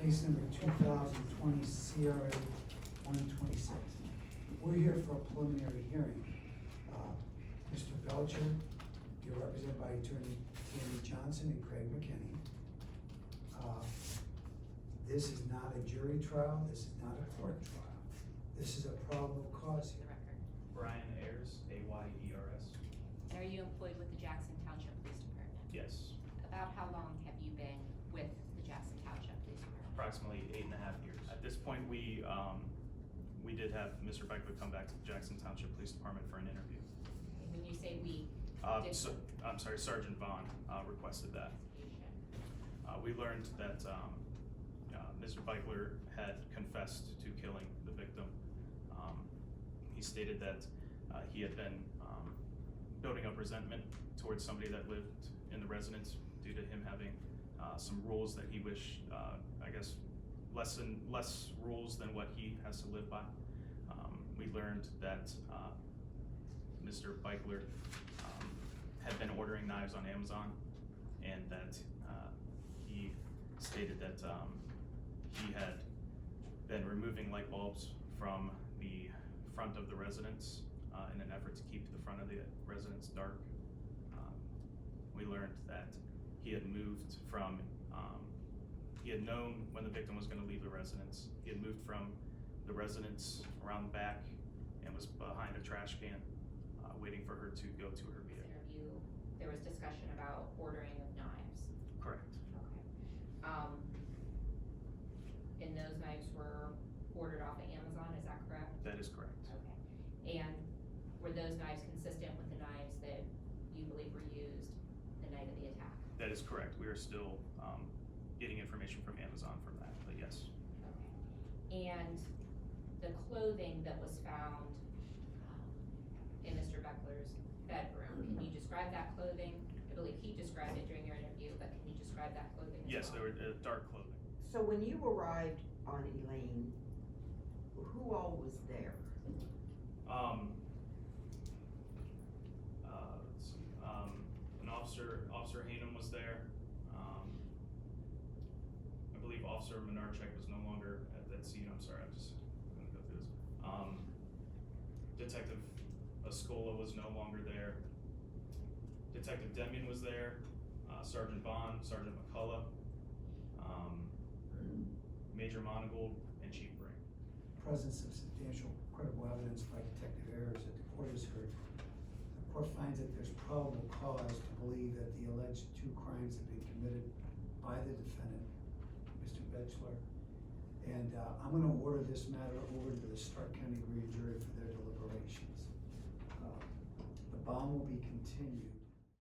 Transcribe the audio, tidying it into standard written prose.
Case number 2020 CRA 126. We're here for a preliminary hearing. Mr. Belcher, you're represented by Attorney Tammy Johnson and Craig McKinney. This is not a jury trial. This is not a court trial. This is a probable cause For the hearing. record. Brian Ayers, Ayers. And are you employed with the Jackson Township Police Department? Yes, About how long have you been with the Jackson Township Police Department? approximately 8.5 years. At this point, we did have Mr. Beichler come back to the Jackson Township Police Department for an interview. And when you say we, I'm sorry, Sergeant Vaughn requested that. We learned that Mr. Beichler had confessed to killing the victim. He stated that he had been building up resentment towards somebody that lived in the residence due to him having some rules that he wished, I guess, less rules than what he has to live by. We learned that Mr. Beichler had been ordering knives on Amazon, and that he stated that he had been removing light bulbs from the front of the residence in an effort to keep the front of the residence dark. We learned that he had moved from, he had known when the victim was going to leave the residence. He had moved from the residence around the back and was behind a trash can, waiting for her to go to her this vehicle. interview, there was discussion about ordering of knives. Correct. Okay. And those knives were ordered off of Amazon, is that correct? That is correct. Okay. And were those knives consistent with the knives that you believe were used the night of the attack? That is correct. We are still getting information from Amazon from that, but yes. Okay. And the clothing that was found in Mr. Beichler's bedroom, can you describe that clothing? I believe he described it during your interview, but can you describe that clothing as Yes, well? there were dark clothing. So when you arrived on Elaine, who all was there? Let's see, an Officer Hanum was there. I believe Officer Menarchek was no longer at that scene. I'm sorry, I'm just gonna go through this. Detective Escola was no longer there. Detective Demian was there. Sergeant Vaughn, Sergeant McCullough, Major Monagold, and Chief Bring. Presence of substantial credible evidence by Detective Ayers that the court has heard. The court finds that there's probable cause to believe that the alleged two crimes have been committed by the defendant, Mr. Beichler. And I'm gonna order this matter over to the Stark County Grand Jury for their deliberations. The bond will be continued